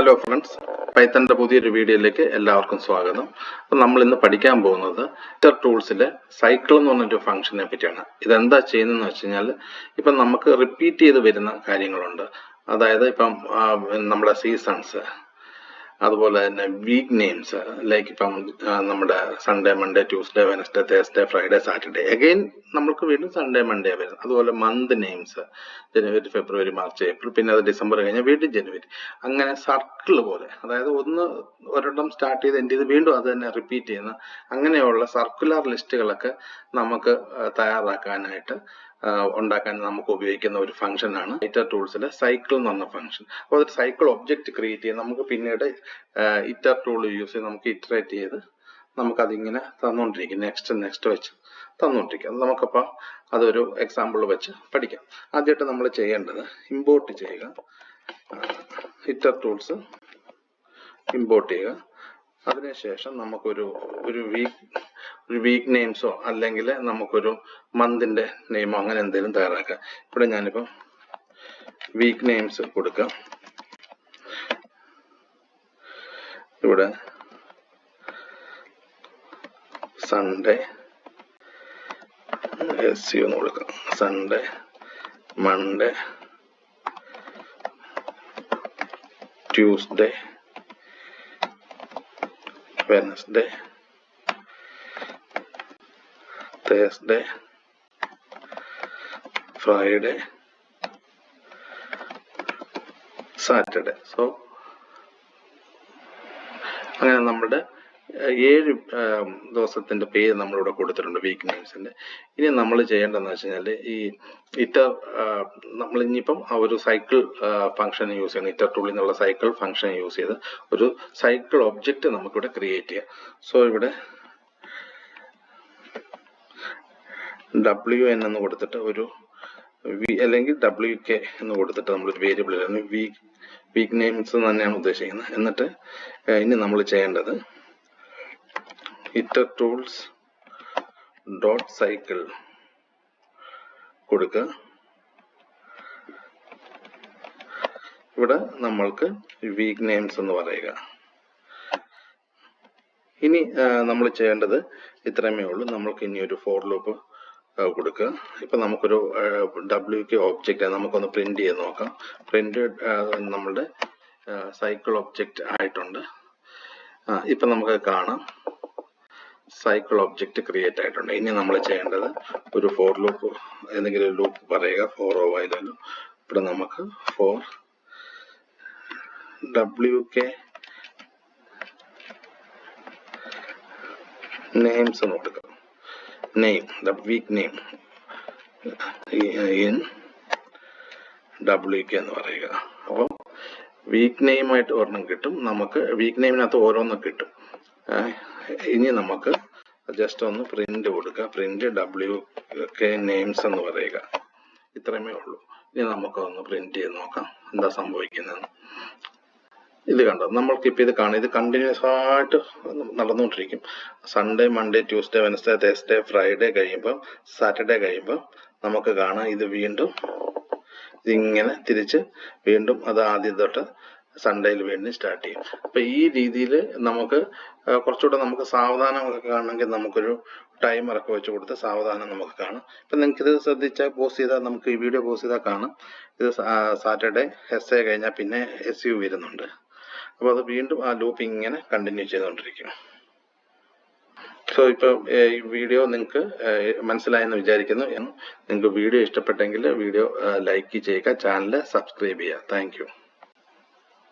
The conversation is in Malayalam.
ഹലോ ഫ്രണ്ട്സ്, പൈത്തണിന്റെ പുതിയൊരു വീഡിയോയിലേക്ക് എല്ലാവർക്കും സ്വാഗതം. അപ്പം നമ്മൾ ഇന്ന് പഠിക്കാൻ പോകുന്നത് ഇറ്റർടൂൾസിലെ സൈക്കിൾ എന്ന് പറഞ്ഞൊരു ഫംഗ്ഷനെ പറ്റിയാണ്. ഇതെന്താ ചെയ്യുന്നതെന്ന് വെച്ച് കഴിഞ്ഞാൽ ഇപ്പം നമുക്ക് റിപ്പീറ്റ് ചെയ്ത് വരുന്ന കാര്യങ്ങളുണ്ട്. അതായത് ഇപ്പം നമ്മുടെ സീസൺസ്, അതുപോലെ തന്നെ വീക്ക് നെയിംസ്, ലൈക്ക് ഇപ്പം നമ്മുടെ Sunday, Monday, Tuesday, Wednesday, Thursday, Friday, Saturday, again നമ്മൾക്ക് വീണ്ടും സൺഡേ, മൺഡേ വരുന്നത്. അതുപോലെ മന്ത് നെയിംസ്, ജനുവരി, ഫെബ്രുവരി, മാർച്ച്, ഏപ്രിൽ, പിന്നെ അത് ഡിസംബർ കഴിഞ്ഞാൽ വീണ്ടും ജനുവരി. അങ്ങനെ സർക്കിൾ പോലെ, അതായത് ഒരിടം സ്റ്റാർട്ട് ചെയ്ത് എൻ്റെ ചെയ്ത് വീണ്ടും അത് തന്നെ റിപ്പീറ്റ് ചെയ്യുന്ന അങ്ങനെയുള്ള സർക്കുലർ ലിസ്റ്റുകളൊക്കെ നമുക്ക് തയ്യാറാക്കാനായിട്ട് ഉണ്ടാക്കാൻ നമുക്ക് ഉപയോഗിക്കുന്ന ഒരു ഫംഗ്ഷനാണ് ഇറ്റർടൂൾസിലെ സൈക്കിൾ എന്ന് പറഞ്ഞ ഫംഗ്ഷൻ. അപ്പോൾ ഒരു സൈക്കിൾ ഒബ്ജക്റ്റ് ക്രിയേറ്റ് ചെയ്ത് നമുക്ക് പിന്നീട് ഇറ്റർ ടൂൾ യൂസ് ചെയ്ത് നമുക്ക് ഇറ്ററേറ്റ് ചെയ്ത് നമുക്കതിങ്ങനെ തന്നുകൊണ്ടിരിക്കും, നെക്സ്റ്റ് വെച്ച് തന്നുകൊണ്ടിരിക്കും. നമുക്കപ്പോൾ അതൊരു എക്സാമ്പിൾ വെച്ച് പഠിക്കാം. ആദ്യമായിട്ട് നമ്മൾ ചെയ്യേണ്ടത് ഇമ്പോർട്ട് ചെയ്യുക, ഇറ്റർടൂൾസ് ഇമ്പോർട്ട് ചെയ്യുക. അതിനുശേഷം നമുക്കൊരു വീക്ക് നെയിംസോ അല്ലെങ്കിൽ നമുക്കൊരു മന്തിന്റെ നെയിമോ അങ്ങനെ എന്തെങ്കിലും തയ്യാറാക്കാം. ഇവിടെ ഞാനിപ്പം വീക്ക് നെയിംസ് കൊടുക്കാം. ഇവിടെ സൺഡേ SU എന്ന് കൊടുക്കാം, Sunday, Monday, Tuesday, Wednesday, Thursday, Friday, Saturday. So അങ്ങനെ നമ്മുടെ 7 ദിവസത്തിന്റെ പേര് നമ്മളിവിടെ കൊടുത്തിട്ടുണ്ട് വീക്ക് നെയിംസിന്റെ. ഇനി നമ്മൾ ചെയ്യേണ്ടതെന്ന് വെച്ച് കഴിഞ്ഞാൽ ഈ നമ്മൾ ഇനിയിപ്പം ആ ഒരു സൈക്കിൾ ഫംഗ്ഷൻ യൂസ് ചെയ്യണം. ഇറ്റർ ടൂളിൽ നിന്നുള്ള സൈക്കിൾ ഫംഗ്ഷൻ യൂസ് ചെയ്ത് ഒരു സൈക്കിൾ ഒബ്ജക്റ്റ് നമുക്കിവിടെ ക്രിയേറ്റ് ചെയ്യാം. സോ ഇവിടെ WN എന്ന് കൊടുത്തിട്ട് ഒരു അല്ലെങ്കിൽ WK എന്ന് കൊടുത്തിട്ട് നമ്മളൊരു വേരിയബിൾ വീക്ക് നെയിംസ് തന്നെയാണ് ഉദ്ദേശിക്കുന്നത്. എന്നിട്ട് ഇനി നമ്മൾ ചെയ്യേണ്ടത് ഇറ്റർടൂൾസ് ഡോട്ട് സൈക്കിൾ കൊടുക്കുക. ഇവിടെ നമ്മൾക്ക് വീക്ക് നെയിംസ് എന്ന് പറയുക. ഇനി നമ്മൾ ചെയ്യേണ്ടത് ഇത്രയുമേ ഉള്ളൂ. നമ്മൾക്ക് ഇനി ഒരു ഫോർ ലൂപ്പ് കൊടുക്കുക. ഇപ്പൊ നമുക്കൊരു WK ഒബ്ജക്റ്റ് നമുക്കൊന്ന് പ്രിന്റ് ചെയ്ത് നോക്കാം. പ്രിന്റ് നമ്മളുടെ സൈക്കിൾ ഒബ്ജക്റ്റ് ആയിട്ടുണ്ട്. ഇപ്പൊ നമുക്ക് കാണാം സൈക്കിൾ ഒബ്ജക്റ്റ് ക്രിയേറ്റ് ആയിട്ടുണ്ട്. ഇനി നമ്മൾ ചെയ്യേണ്ടത് ഒരു ഫോർ ലൂപ്പ്, ഏതെങ്കിലും ഒരു ലൂപ്പ് പറയുക, ഫോറോ വൈലോ. ഇവിടെ നമുക്ക് ഫോർ WK നെയിംസ് എന്ന് കൊടുക്കാം. Name, week name in WK എന്ന് പറയുക. അപ്പോൾ വീക്ക് നെയിമായിട്ട് ഒരെണ്ണം കിട്ടും. നമുക്ക് വീക്ക് നെയിമിനകത്ത് ഓരോന്നും കിട്ടും. ഇനി നമുക്ക് ജസ്റ്റ് ഒന്ന് പ്രിന്റ് കൊടുക്കുക. പ്രിന്റ് WK നെയിംസ് എന്ന് പറയുക. ഇത്രയുമേ ഉള്ളൂ. ഇനി നമുക്കൊന്ന് പ്രിന്റ് ചെയ്ത് നോക്കാം എന്താ സംഭവിക്കുന്നതെന്ന്. ഇത് കണ്ടോ, നമ്മൾക്കിപ്പോൾ ഇത് കാണാം. ഇത് കണ്ടിന്യൂസ് ആയിട്ട് നടന്നുകൊണ്ടിരിക്കും. Sunday, Monday, Tuesday, Wednesday, Thursday, Friday കഴിയുമ്പം സാറ്റർഡേ കഴിയുമ്പം നമുക്ക് കാണാം ഇത് വീണ്ടും ഇതിങ്ങനെ തിരിച്ച് വീണ്ടും അത് ആദ്യം തൊട്ട് സൺഡേയിൽ വീണ്ടും സ്റ്റാർട്ട് ചെയ്യും. അപ്പൊ ഈ രീതിയിൽ നമുക്ക് കുറച്ചുകൂടെ നമുക്ക് സാവധാനമൊക്കെ കാണണമെങ്കിൽ നമുക്കൊരു ടൈമറൊക്കെ വെച്ച് കൊടുത്ത് സാവധാനം നമുക്ക് കാണാം. ഇപ്പൊ നിങ്ങൾക്ക് ഇത് ശ്രദ്ധിച്ചാൽ പോസ്റ്റ് ചെയ്താൽ നമുക്ക് ഈ വീഡിയോ പോസ്റ്റ് ചെയ്താൽ കാണാം. ഇത് സാറ്റർഡേ SA കഴിഞ്ഞാൽ പിന്നെ SU വരുന്നുണ്ട്. അപ്പോൾ അത് വീണ്ടും ആ ലൂപ്പ് ഇങ്ങനെ കണ്ടിന്യൂ ചെയ്തുകൊണ്ടിരിക്കും. സോ ഇപ്പൊ ഈ വീഡിയോ നിങ്ങൾക്ക് മനസ്സിലായെന്ന് വിചാരിക്കുന്നു. നിങ്ങൾക്ക് വീഡിയോ ഇഷ്ടപ്പെട്ടെങ്കിൽ വീഡിയോ ലൈക്ക് ചെയ്യുക, ചാനൽ സബ്സ്ക്രൈബ് ചെയ്യുക. Thank you.